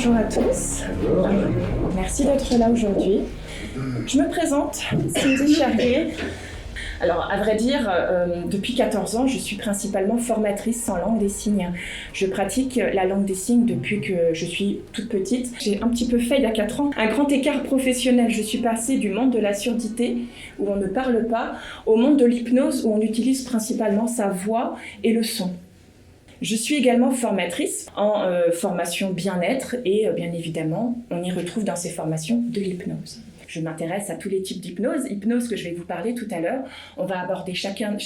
Bonjour à tous. Merci d'être là aujourd'hui. Je me présente, Cindy Charrier. Alors, à vrai dire, depuis 14 ans, je suis principalement formatrice en langue des signes. Je pratique la langue des signes depuis que je suis toute petite. J'ai un petit peu fait, il y a 4 ans, un grand écart professionnel. Je suis passée du monde de la surdité, où on ne parle pas, au monde de l'hypnose, où on utilise principalement sa voix et le son. Je suis également formatrice en formation bien-être et bien évidemment, on y retrouve dans ces formations de l'hypnose. Je m'intéresse à tous les types hypnose que je vais vous parler tout à l'heure. On va aborder chacune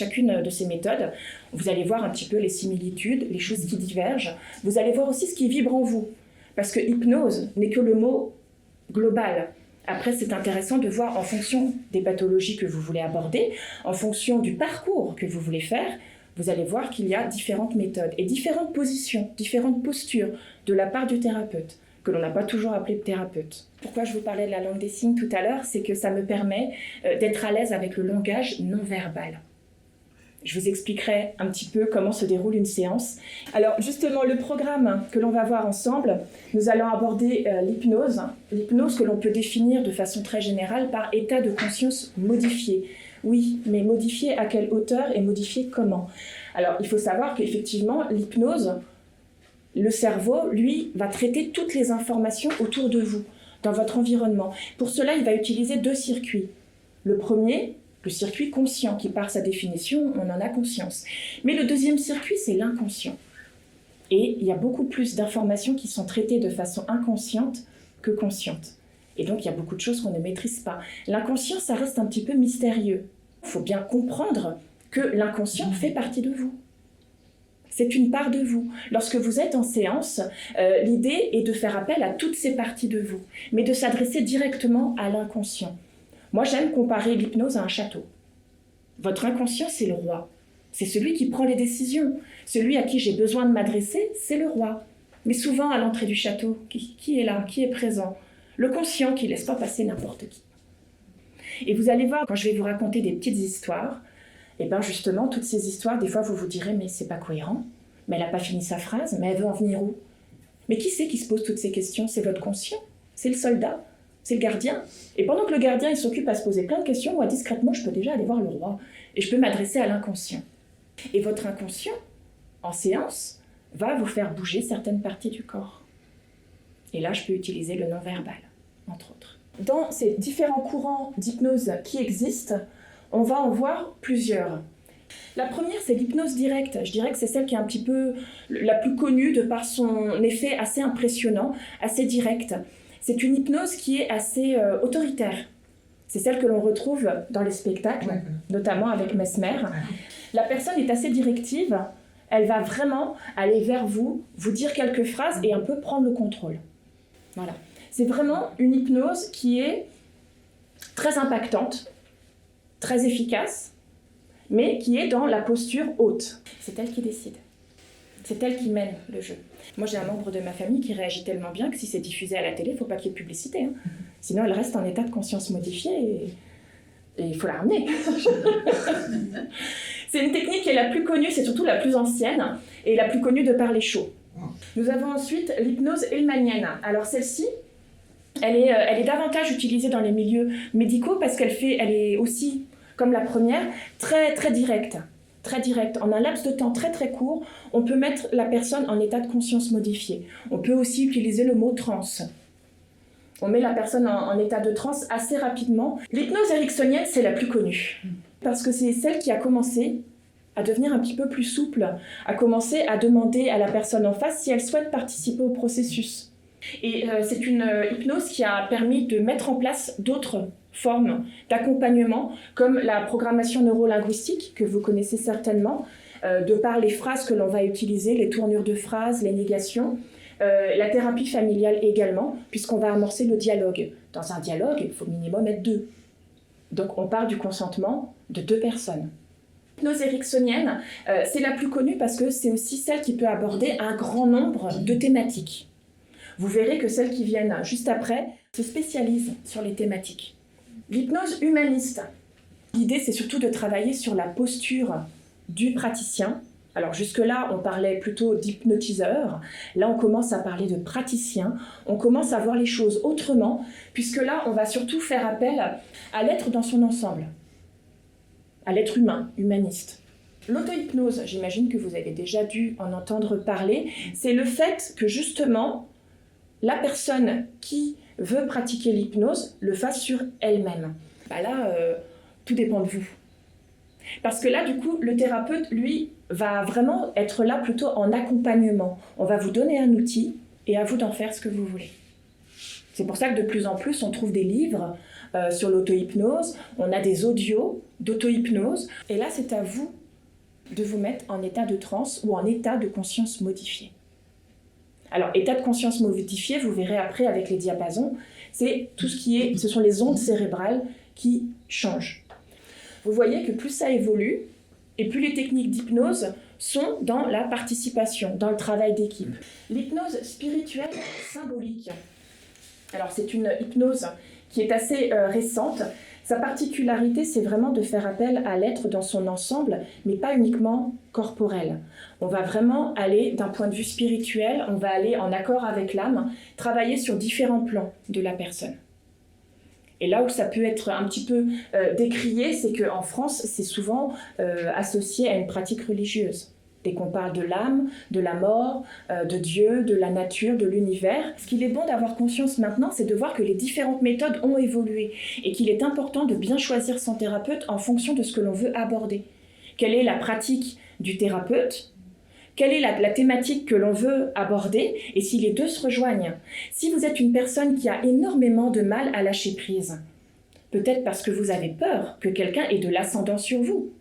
de ces méthodes. Vous allez voir un petit peu les similitudes, les choses qui divergent. Vous allez voir aussi ce qui vibre en vous. Parce que hypnose n'est que le mot global. Après, c'est intéressant de voir en fonction des pathologies que vous voulez aborder, en fonction du parcours que vous voulez faire, vous allez voir qu'il y a différentes méthodes et différentes positions, différentes postures de la part du thérapeute, que l'on n'a pas toujours appelé thérapeute. Pourquoi je vous parlais de la langue des signes tout à l'heure, c'est que ça me permet d'être à l'aise avec le langage non verbal. Je vous expliquerai un petit peu comment se déroule une séance. Alors justement, le programme que l'on va voir ensemble, nous allons aborder l'hypnose. L'hypnose que l'on peut définir de façon très générale par état de conscience modifié. Oui, mais modifié à quelle hauteur et modifié comment? Alors, il faut savoir qu'effectivement, l'hypnose, le cerveau, lui, va traiter toutes les informations autour de vous, dans votre environnement. Pour cela, il va utiliser 2 circuits. Le premier, le circuit conscient, qui par sa définition, on en a conscience. Mais le deuxième circuit, c'est l'inconscient. Et il y a beaucoup plus d'informations qui sont traitées de façon inconsciente que consciente. Et donc, il y a beaucoup de choses qu'on ne maîtrise pas. L'inconscient, ça reste un petit peu mystérieux. Il faut bien comprendre que l'inconscient fait partie de vous. C'est une part de vous. Lorsque vous êtes en séance, l'idée est de faire appel à toutes ces parties de vous, mais de s'adresser directement à l'inconscient. Moi, j'aime comparer l'hypnose à un château. Votre inconscient, c'est le roi. C'est celui qui prend les décisions. Celui à qui j'ai besoin de m'adresser, c'est le roi. Mais souvent, à l'entrée du château, qui est là, qui est présent? Le conscient qui ne laisse pas passer n'importe qui. Et vous allez voir, quand je vais vous raconter des petites histoires, et bien justement, toutes ces histoires, des fois, vous vous direz, mais c'est pas cohérent, mais elle n'a pas fini sa phrase, mais elle veut en venir où? Mais qui c'est qui se pose toutes ces questions? C'est votre conscient? C'est le soldat? C'est le gardien? Et pendant que le gardien, il s'occupe à se poser plein de questions, moi, discrètement, je peux déjà aller voir le roi, et je peux m'adresser à l'inconscient. Et votre inconscient, en séance, va vous faire bouger certaines parties du corps. Et là, je peux utiliser le non-verbal, entre autres. Dans ces différents courants d'hypnose qui existent, on va en voir plusieurs. La première, c'est l'hypnose directe. Je dirais que c'est celle qui est un petit peu la plus connue de par son effet assez impressionnant, assez direct. C'est une hypnose qui est assez autoritaire. C'est celle que l'on retrouve dans les spectacles, notamment avec Mesmer. La personne est assez directive. Elle va vraiment aller vers vous, vous dire quelques phrases et un peu prendre le contrôle. Voilà. C'est vraiment une hypnose qui est très impactante, très efficace, mais qui est dans la posture haute. C'est elle qui décide. C'est elle qui mène le jeu. Moi, j'ai un membre de ma famille qui réagit tellement bien que si c'est diffusé à la télé, il ne faut pas qu'il y ait de publicité. Hein. Sinon, elle reste en état de conscience modifié et il faut la ramener. C'est une technique qui est la plus connue, c'est surtout la plus ancienne et la plus connue de par les shows. Nous avons ensuite l'hypnose hellmanienne. Alors celle-ci, elle est davantage utilisée dans les milieux médicaux parce elle est aussi, comme la première, très, très directe. Très directe. En un laps de temps très très court, on peut mettre la personne en état de conscience modifié. On peut aussi utiliser le mot transe. On met la personne en état de transe assez rapidement. L'hypnose ericksonienne, c'est la plus connue. Parce que c'est celle qui a commencé à devenir un petit peu plus souple, à commencer à demander à la personne en face si elle souhaite participer au processus. Et c'est une hypnose qui a permis de mettre en place d'autres formes d'accompagnement, comme la programmation neurolinguistique, que vous connaissez certainement, de par les phrases que l'on va utiliser, les tournures de phrases, les négations, la thérapie familiale également, puisqu'on va amorcer le dialogue. Dans un dialogue, il faut au minimum être 2. Donc on part du consentement de 2 personnes. L'hypnose ericksonienne, c'est la plus connue parce que c'est aussi celle qui peut aborder un grand nombre de thématiques. Vous verrez que celles qui viennent juste après se spécialisent sur les thématiques. L'hypnose humaniste, l'idée c'est surtout de travailler sur la posture du praticien Alors jusque-là, on parlait plutôt d'hypnotiseur. Là, on commence à parler de praticien. On commence à voir les choses autrement, puisque là, on va surtout faire appel à l'être dans son ensemble, à l'être humain, humaniste. L'auto-hypnose, j'imagine que vous avez déjà dû en entendre parler, c'est le fait que justement, la personne qui veut pratiquer l'hypnose le fasse sur elle-même. Tout dépend de vous. Parce que là, du coup, le thérapeute, lui, va vraiment être là plutôt en accompagnement. On va vous donner un outil et à vous d'en faire ce que vous voulez. C'est pour ça que de plus en plus, on trouve des livres sur l'auto-hypnose, on a des audios d'auto-hypnose, et là, c'est à vous de vous mettre en état de transe ou en état de conscience modifié. Alors, état de conscience modifié, vous verrez après avec les diapasons, c'est tout ce sont les ondes cérébrales qui changent. Vous voyez que plus ça évolue, et plus les techniques d'hypnose sont dans la participation, dans le travail d'équipe. L'hypnose spirituelle symbolique. Alors, c'est une hypnose qui est assez récente. Sa particularité, c'est vraiment de faire appel à l'être dans son ensemble, mais pas uniquement corporel. On va vraiment aller d'un point de vue spirituel, on va aller en accord avec l'âme, travailler sur différents plans de la personne. Et là où ça peut être un petit peu décrié, c'est qu'en France, c'est souvent associé à une pratique religieuse. Dès qu'on parle de l'âme, de la mort, de Dieu, de la nature, de l'univers, ce qu'il est bon d'avoir conscience maintenant, c'est de voir que les différentes méthodes ont évolué et qu'il est important de bien choisir son thérapeute en fonction de ce que l'on veut aborder. Quelle est la pratique du thérapeute ? Quelle est la thématique que l'on veut aborder et si les deux se rejoignent. Si vous êtes une personne qui a énormément de mal à lâcher prise, peut-être parce que vous avez peur que quelqu'un ait de l'ascendant sur vous.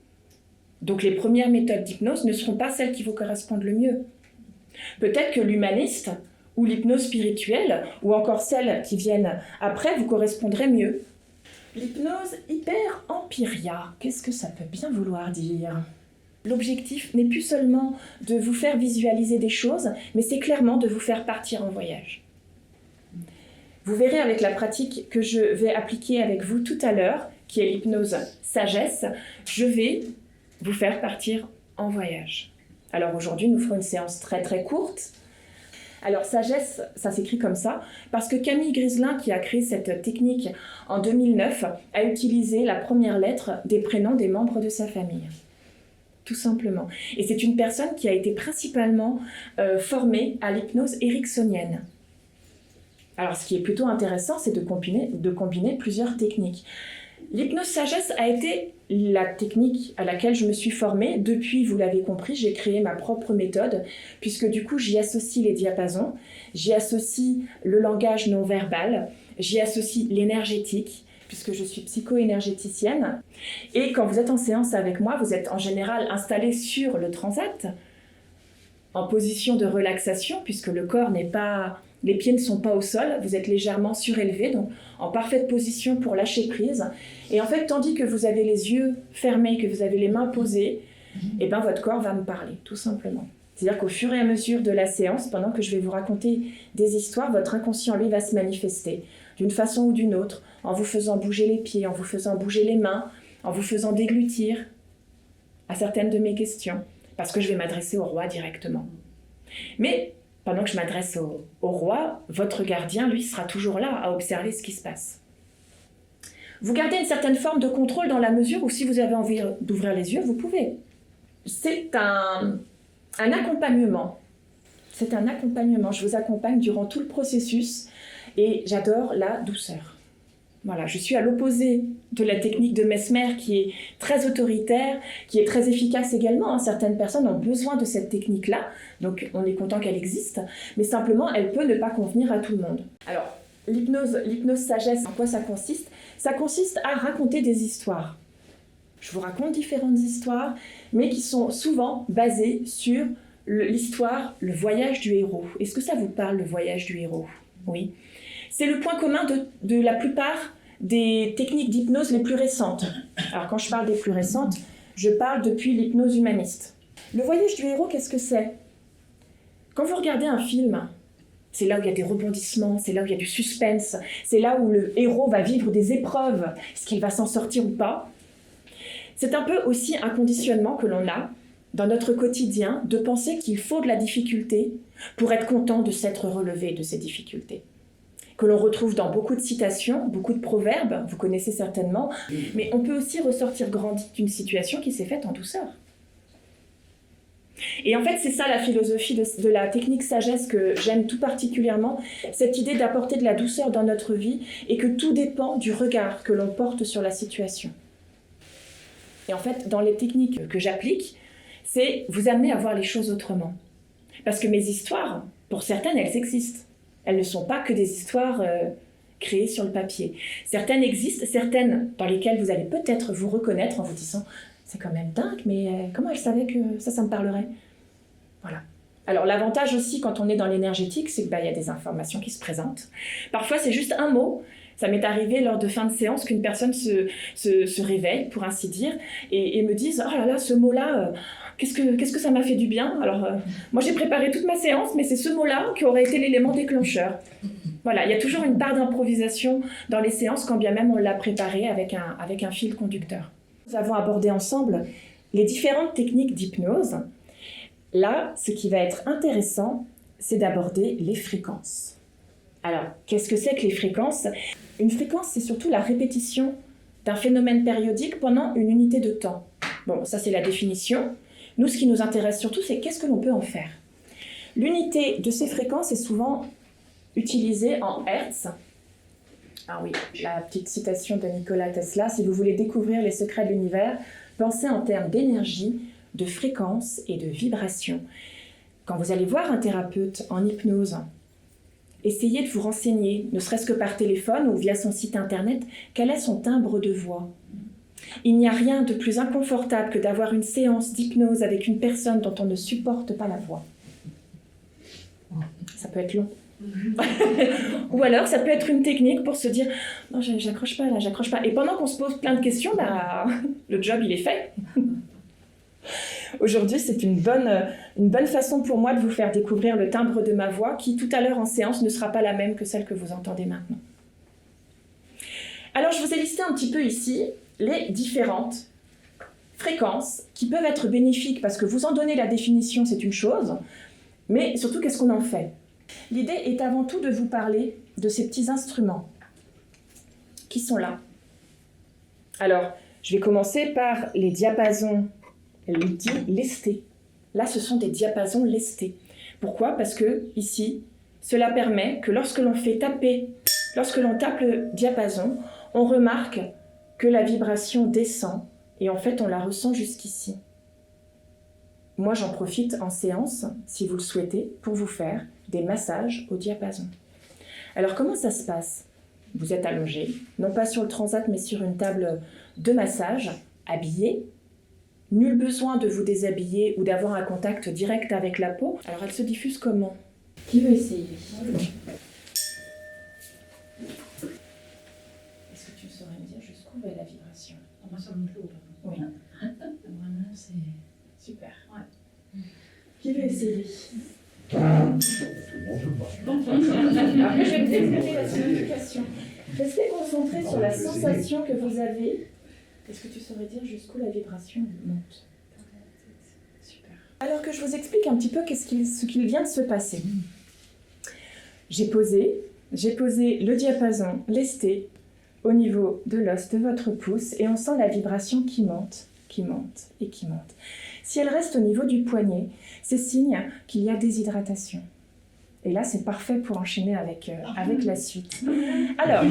Donc les premières méthodes d'hypnose ne seront pas celles qui vous correspondent le mieux. Peut-être que l'humaniste ou l'hypnose spirituelle ou encore celles qui viennent après vous correspondraient mieux. L'hypnose hyper-empiria, qu'est-ce que ça peut bien vouloir dire ? L'objectif n'est plus seulement de vous faire visualiser des choses, mais c'est clairement de vous faire partir en voyage. Vous verrez avec la pratique que je vais appliquer avec vous tout à l'heure, qui est l'hypnose sagesse, je vais vous faire partir en voyage. Alors aujourd'hui, nous ferons une séance très très courte. Alors sagesse, ça s'écrit comme ça, parce que Camille Griselin, qui a créé cette technique en 2009, a utilisé la première lettre des prénoms des membres de sa famille. Tout simplement. Et c'est une personne qui a été principalement formée à l'hypnose ericksonienne. Alors ce qui est plutôt intéressant, c'est de combiner plusieurs techniques. L'hypnose sagesse a été la technique à laquelle je me suis formée. Depuis, vous l'avez compris, j'ai créé ma propre méthode, puisque du coup, j'y associe les diapasons, j'y associe le langage non verbal, j'y associe l'énergétique, puisque je suis psycho-énergéticienne. Et quand vous êtes en séance avec moi, vous êtes en général installé sur le transat, en position de relaxation, puisque le corps n'est pas... Les pieds ne sont pas au sol, vous êtes légèrement surélevé, donc en parfaite position pour lâcher prise. Et en fait, tandis que vous avez les yeux fermés, que vous avez les mains posées, et ben votre corps va me parler, tout simplement. C'est-à-dire qu'au fur et à mesure de la séance, pendant que je vais vous raconter des histoires, votre inconscient, lui, va se manifester d'une façon ou d'une autre, en vous faisant bouger les pieds, en vous faisant bouger les mains, en vous faisant déglutir à certaines de mes questions, parce que je vais m'adresser au roi directement. Mais pendant que je m'adresse au roi, votre gardien, lui, sera toujours là à observer ce qui se passe. Vous gardez une certaine forme de contrôle dans la mesure où si vous avez envie d'ouvrir les yeux, vous pouvez. C'est un accompagnement. C'est un accompagnement. Je vous accompagne durant tout le processus et j'adore la douceur. Voilà, je suis à l'opposé de la technique de Mesmer qui est très autoritaire, qui est très efficace également. Certaines personnes ont besoin de cette technique-là, donc on est content qu'elle existe, mais simplement elle peut ne pas convenir à tout le monde. Alors, l'hypnose sagesse, en quoi ça consiste ? Ça consiste à raconter des histoires. Je vous raconte différentes histoires, mais qui sont souvent basées sur l'histoire, le voyage du héros. Est-ce que ça vous parle, le voyage du héros ? Oui. C'est le point commun de la plupart des techniques d'hypnose les plus récentes. Alors quand je parle des plus récentes, je parle depuis l'hypnose humaniste. Le voyage du héros, qu'est-ce que c'est ? Quand vous regardez un film, c'est là où il y a des rebondissements, c'est là où il y a du suspense, c'est là où le héros va vivre des épreuves, est-ce qu'il va s'en sortir ou pas ? C'est un peu aussi un conditionnement que l'on a dans notre quotidien de penser qu'il faut de la difficulté pour être content de s'être relevé de ces difficultés. Que l'on retrouve dans beaucoup de citations, beaucoup de proverbes, vous connaissez certainement, mais on peut aussi ressortir grandi d'une situation qui s'est faite en douceur. Et en fait, c'est ça la philosophie de la technique sagesse que j'aime tout particulièrement, cette idée d'apporter de la douceur dans notre vie et que tout dépend du regard que l'on porte sur la situation. Et en fait, dans les techniques que j'applique, c'est vous amener à voir les choses autrement. Parce que mes histoires, pour certaines, elles existent. Elles ne sont pas que des histoires créées sur le papier. Certaines existent, certaines dans lesquelles vous allez peut-être vous reconnaître en vous disant « c'est quand même dingue, mais comment elle savait que ça me parlerait ?» Voilà. Alors l'avantage aussi quand on est dans l'énergétique, c'est qu'il y a des informations qui se présentent. Parfois c'est juste un mot. Ça m'est arrivé lors de fin de séance qu'une personne se réveille, pour ainsi dire, et me dise « oh là là, ce mot-là, qu'est-ce que ça m'a fait du bien ?» Alors moi j'ai préparé toute ma séance, mais c'est ce mot-là qui aurait été l'élément déclencheur. Voilà, il y a toujours une part d'improvisation dans les séances, quand bien même on l'a préparé avec un fil conducteur. Nous avons abordé ensemble les différentes techniques d'hypnose. Là, ce qui va être intéressant, c'est d'aborder les fréquences. Alors, qu'est-ce que c'est que les fréquences ? Une fréquence, c'est surtout la répétition d'un phénomène périodique pendant une unité de temps. Bon, ça c'est la définition. Nous, ce qui nous intéresse surtout, c'est qu'est-ce que l'on peut en faire. L'unité de ces fréquences est souvent utilisée en Hertz. Ah oui, la petite citation de Nikola Tesla, si vous voulez découvrir les secrets de l'univers, pensez en termes d'énergie, de fréquence et de vibration. Quand vous allez voir un thérapeute en hypnose, essayez de vous renseigner, ne serait-ce que par téléphone ou via son site internet, quel est son timbre de voix. Il n'y a rien de plus inconfortable que d'avoir une séance d'hypnose avec une personne dont on ne supporte pas la voix. Ça peut être long. Ou alors ça peut être une technique pour se dire « non, j'accroche pas là, j'accroche pas ». Et pendant qu'on se pose plein de questions, le job il est fait. Aujourd'hui, c'est une bonne façon pour moi de vous faire découvrir le timbre de ma voix qui, tout à l'heure en séance, ne sera pas la même que celle que vous entendez maintenant. Alors, je vous ai listé un petit peu ici les différentes fréquences qui peuvent être bénéfiques parce que vous en donnez la définition, c'est une chose, mais surtout, qu'est-ce qu'on en fait ? L'idée est avant tout de vous parler de ces petits instruments qui sont là. Alors, je vais commencer par les diapasons lestés. Là, ce sont des diapasons lestés. Pourquoi ? Parce que ici, cela permet que lorsque l'on tape le diapason, on remarque que la vibration descend et en fait, on la ressent jusqu'ici. Moi, j'en profite en séance, si vous le souhaitez, pour vous faire des massages au diapason. Alors, comment ça se passe ? Vous êtes allongé, non pas sur le transat, mais sur une table de massage, habillé. Nul besoin de vous déshabiller ou d'avoir un contact direct avec la peau. Alors, elle se diffuse comment ? Qui veut essayer ? Est-ce que tu saurais me dire jusqu'où va la vibration ? On va sur le clou. Oui. Vraiment, c'est... Super. Ouais. Qui veut essayer ? Après, je vais vous expliquer la signification. Restez concentré sur la sensation que vous avez. Est-ce que tu saurais dire jusqu'où la vibration monte ? Super. Alors que je vous explique un petit peu ce qu'il vient de se passer. J'ai posé le diapason lesté au niveau de l'os de votre pouce et on sent la vibration qui monte et qui monte. Si elle reste au niveau du poignet, c'est signe qu'il y a déshydratation. Et là, c'est parfait pour enchaîner avec la suite. Alors,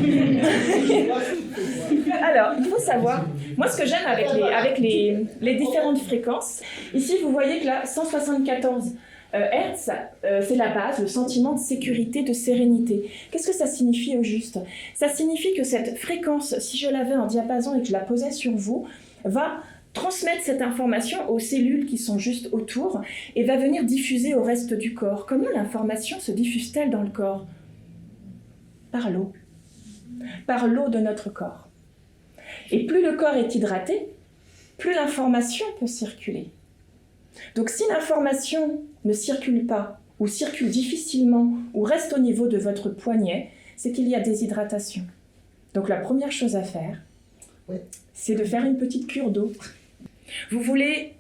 il faut savoir, moi ce que j'aime avec les différentes fréquences, ici vous voyez que là, 174 Hertz, c'est la base, le sentiment de sécurité, de sérénité. Qu'est-ce que ça signifie au juste ? Ça signifie que cette fréquence, si je l'avais en diapason et que je la posais sur vous, va transmettre cette information aux cellules qui sont juste autour et va venir diffuser au reste du corps. Comment l'information se diffuse-t-elle dans le corps ? Par l'eau. Par l'eau de notre corps. Et plus le corps est hydraté, plus l'information peut circuler. Donc si l'information ne circule pas, ou circule difficilement, ou reste au niveau de votre poignet, c'est qu'il y a déshydratation. Donc la première chose à faire, c'est de faire une petite cure d'eau. Vous voulez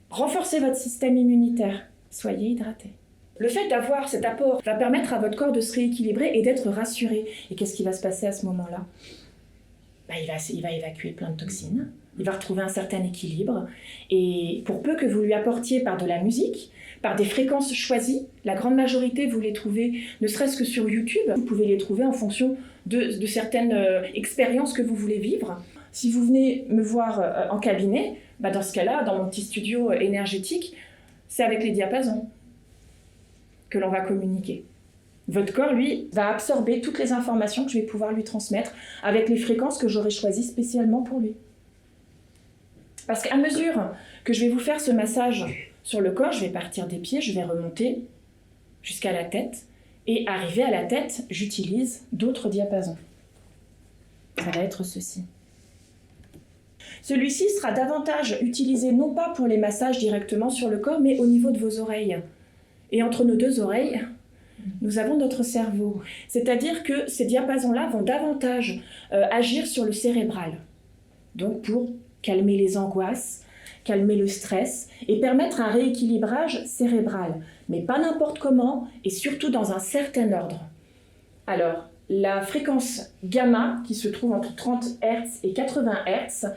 Renforcez votre système immunitaire. Soyez hydraté. Le fait d'avoir cet apport va permettre à votre corps de se rééquilibrer et d'être rassuré. Et qu'est-ce qui va se passer à ce moment-là? Il va évacuer plein de toxines. Il va retrouver un certain équilibre. Et pour peu que vous lui apportiez par de la musique, par des fréquences choisies, la grande majorité, vous les trouvez, ne serait-ce que sur YouTube, vous pouvez les trouver en fonction de certaines expériences que vous voulez vivre. Si vous venez me voir en cabinet, dans ce cas-là, dans mon petit studio énergétique, c'est avec les diapasons que l'on va communiquer. Votre corps, lui, va absorber toutes les informations que je vais pouvoir lui transmettre avec les fréquences que j'aurai choisies spécialement pour lui. Parce qu'à mesure que je vais vous faire ce massage sur le corps, je vais partir des pieds, je vais remonter jusqu'à la tête. Et arrivé à la tête, j'utilise d'autres diapasons. Ça va être ceci. Celui-ci sera davantage utilisé non pas pour les massages directement sur le corps, mais au niveau de vos oreilles. Et entre nos deux oreilles, nous avons notre cerveau. C'est-à-dire que ces diapasons-là vont davantage agir sur le cérébral. Donc pour calmer les angoisses, calmer le stress et permettre un rééquilibrage cérébral. Mais pas n'importe comment et surtout dans un certain ordre. Alors, la fréquence gamma, qui se trouve entre 30 Hz et 80 Hz,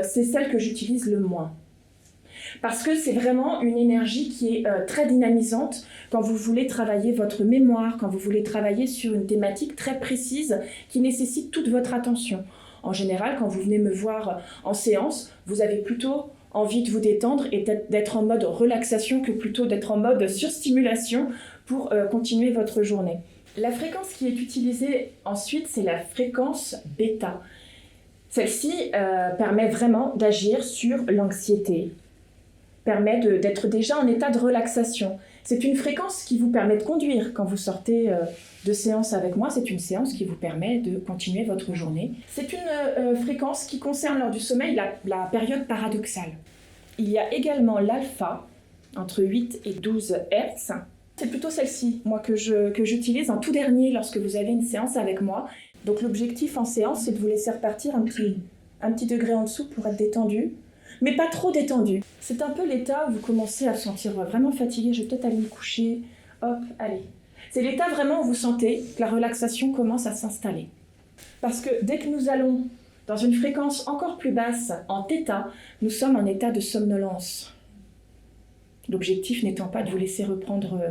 c'est celle que j'utilise le moins. Parce que c'est vraiment une énergie qui est très dynamisante quand vous voulez travailler votre mémoire, quand vous voulez travailler sur une thématique très précise qui nécessite toute votre attention. En général, quand vous venez me voir en séance, vous avez plutôt envie de vous détendre et d'être en mode relaxation que plutôt d'être en mode surstimulation pour continuer votre journée. La fréquence qui est utilisée ensuite, c'est la fréquence bêta. Celle-ci permet vraiment d'agir sur l'anxiété, permet d'être déjà en état de relaxation. C'est une fréquence qui vous permet de conduire quand vous sortez de séance avec moi. C'est une séance qui vous permet de continuer votre journée. C'est une fréquence qui concerne lors du sommeil la période paradoxale. Il y a également l'alpha, entre 8 et 12 Hz. C'est plutôt celle-ci, moi, que j'utilise en tout dernier lorsque vous avez une séance avec moi. Donc l'objectif en séance, c'est de vous laisser repartir un petit degré en dessous pour être détendu, mais pas trop détendu. C'est un peu l'état où vous commencez à vous sentir vraiment fatigué. Je vais peut-être aller me coucher. Hop, allez. C'est l'état vraiment où vous sentez que la relaxation commence à s'installer. Parce que dès que nous allons dans une fréquence encore plus basse, en θ, nous sommes en état de somnolence. L'objectif n'étant pas de vous laisser reprendre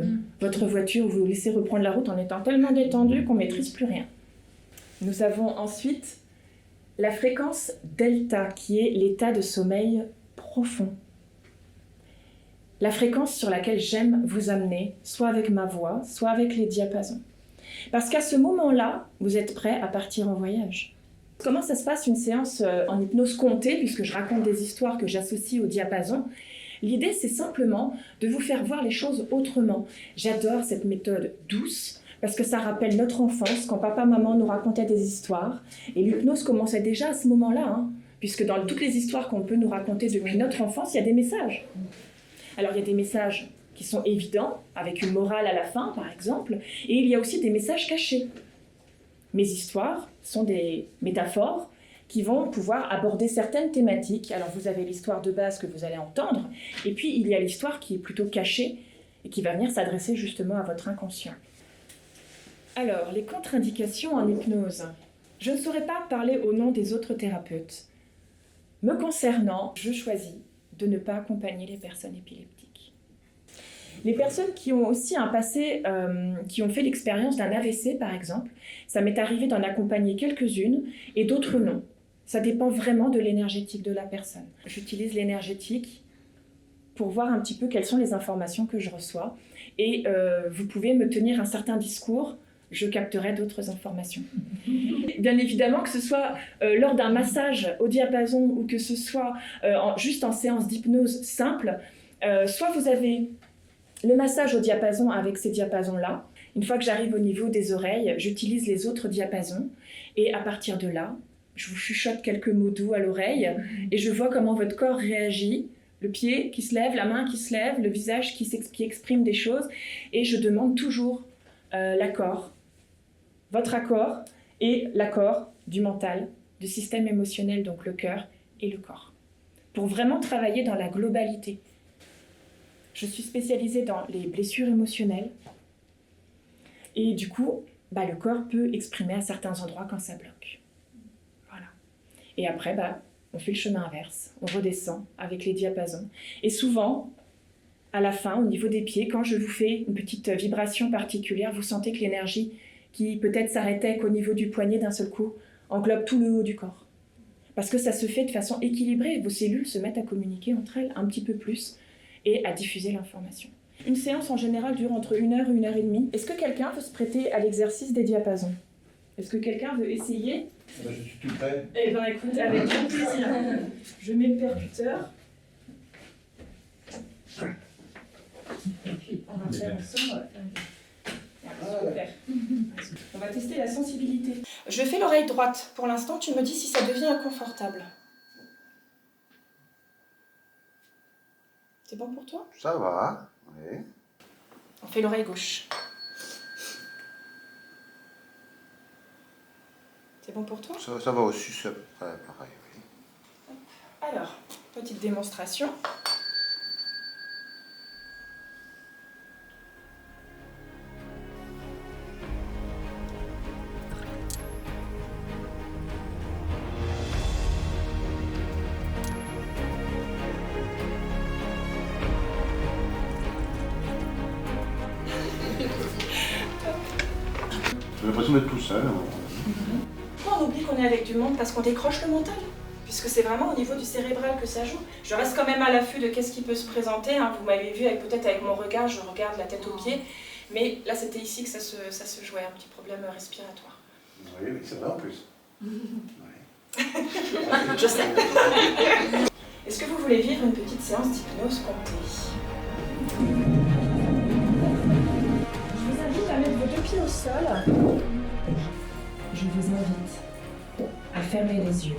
votre voiture ou vous laisser reprendre la route en étant tellement détendu qu'on ne maîtrise plus rien. Nous avons ensuite la fréquence delta, qui est l'état de sommeil profond. La fréquence sur laquelle j'aime vous amener, soit avec ma voix, soit avec les diapasons. Parce qu'à ce moment-là, vous êtes prêt à partir en voyage. Comment ça se passe une séance en hypnose comptée, puisque je raconte des histoires que j'associe au diapason? L'idée, c'est simplement de vous faire voir les choses autrement. J'adore cette méthode douce, parce que ça rappelle notre enfance, quand papa, maman nous racontaient des histoires. Et l'hypnose commençait déjà à ce moment-là, puisque dans toutes les histoires qu'on peut nous raconter depuis notre enfance, il y a des messages. Alors, il y a des messages qui sont évidents, avec une morale à la fin, par exemple, et il y a aussi des messages cachés. Mes histoires sont des métaphores qui vont pouvoir aborder certaines thématiques. Alors, vous avez l'histoire de base que vous allez entendre, et puis il y a l'histoire qui est plutôt cachée et qui va venir s'adresser justement à votre inconscient. Alors, les contre-indications en hypnose. Je ne saurais pas parler au nom des autres thérapeutes. Me concernant, je choisis de ne pas accompagner les personnes épileptiques. Les personnes qui ont aussi un passé, qui ont fait l'expérience d'un AVC par exemple, ça m'est arrivé d'en accompagner quelques-unes et d'autres non. Ça dépend vraiment de l'énergétique de la personne. J'utilise l'énergétique pour voir un petit peu quelles sont les informations que je reçois. Et vous pouvez me tenir un certain discours, je capterai d'autres informations. Bien évidemment, que ce soit lors d'un massage au diapason ou que ce soit juste en séance d'hypnose simple, soit vous avez le massage au diapason avec ces diapasons-là. Une fois que j'arrive au niveau des oreilles, j'utilise les autres diapasons et à partir de là, je vous chuchote quelques mots doux à l'oreille et je vois comment votre corps réagit. Le pied qui se lève, la main qui se lève, le visage qui exprime des choses et je demande toujours l'accord, votre accord et l'accord du mental, du système émotionnel, donc le cœur et le corps, pour vraiment travailler dans la globalité. Je suis spécialisée dans les blessures émotionnelles. Et du coup, le corps peut exprimer à certains endroits quand ça bloque. Voilà. Et après, on fait le chemin inverse. On redescend avec les diapasons. Et souvent, à la fin, au niveau des pieds, quand je vous fais une petite vibration particulière, vous sentez que l'énergie qui peut-être s'arrêtait qu'au niveau du poignet d'un seul coup, englobe tout le haut du corps. Parce que ça se fait de façon équilibrée. Vos cellules se mettent à communiquer entre elles un petit peu plus et à diffuser l'information. Une séance en général dure entre 1 heure et 1 heure et demie. Est-ce que quelqu'un veut se prêter à l'exercice des diapasons? Est-ce que quelqu'un veut essayer? Je suis tout prêt. Eh bien écoute, avec grand plaisir. Je mets le percuteur. On va faire ensemble. Super. On va tester la sensibilité. Je fais l'oreille droite. Pour l'instant, tu me dis si ça devient inconfortable. C'est bon pour toi? Ça va, oui. On fait l'oreille gauche. C'est bon pour toi? Ça va aussi, c'est pareil. Oui. Alors, petite démonstration. J'ai l'impression d'être tout seul. Pourquoi on oublie qu'on est avec du monde? Parce qu'on décroche le mental. Puisque c'est vraiment au niveau du cérébral que ça joue. Je reste quand même à l'affût de qu'est-ce qui peut se présenter. Hein. Vous m'avez vu, peut-être avec mon regard, je regarde la tête aux pieds. Mais là, c'était ici que ça se jouait, un petit problème respiratoire. Oui, c'est vrai en plus. Oui. Je sais. Est-ce que vous voulez vivre une petite séance d'hypnose comptée? Je vous invite à mettre vos 2 pieds au sol. Je vous invite à fermer les yeux.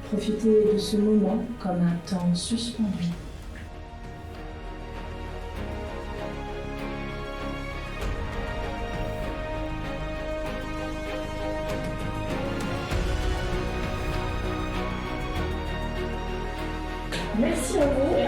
Profitez de ce moment comme un temps suspendu. Merci à vous.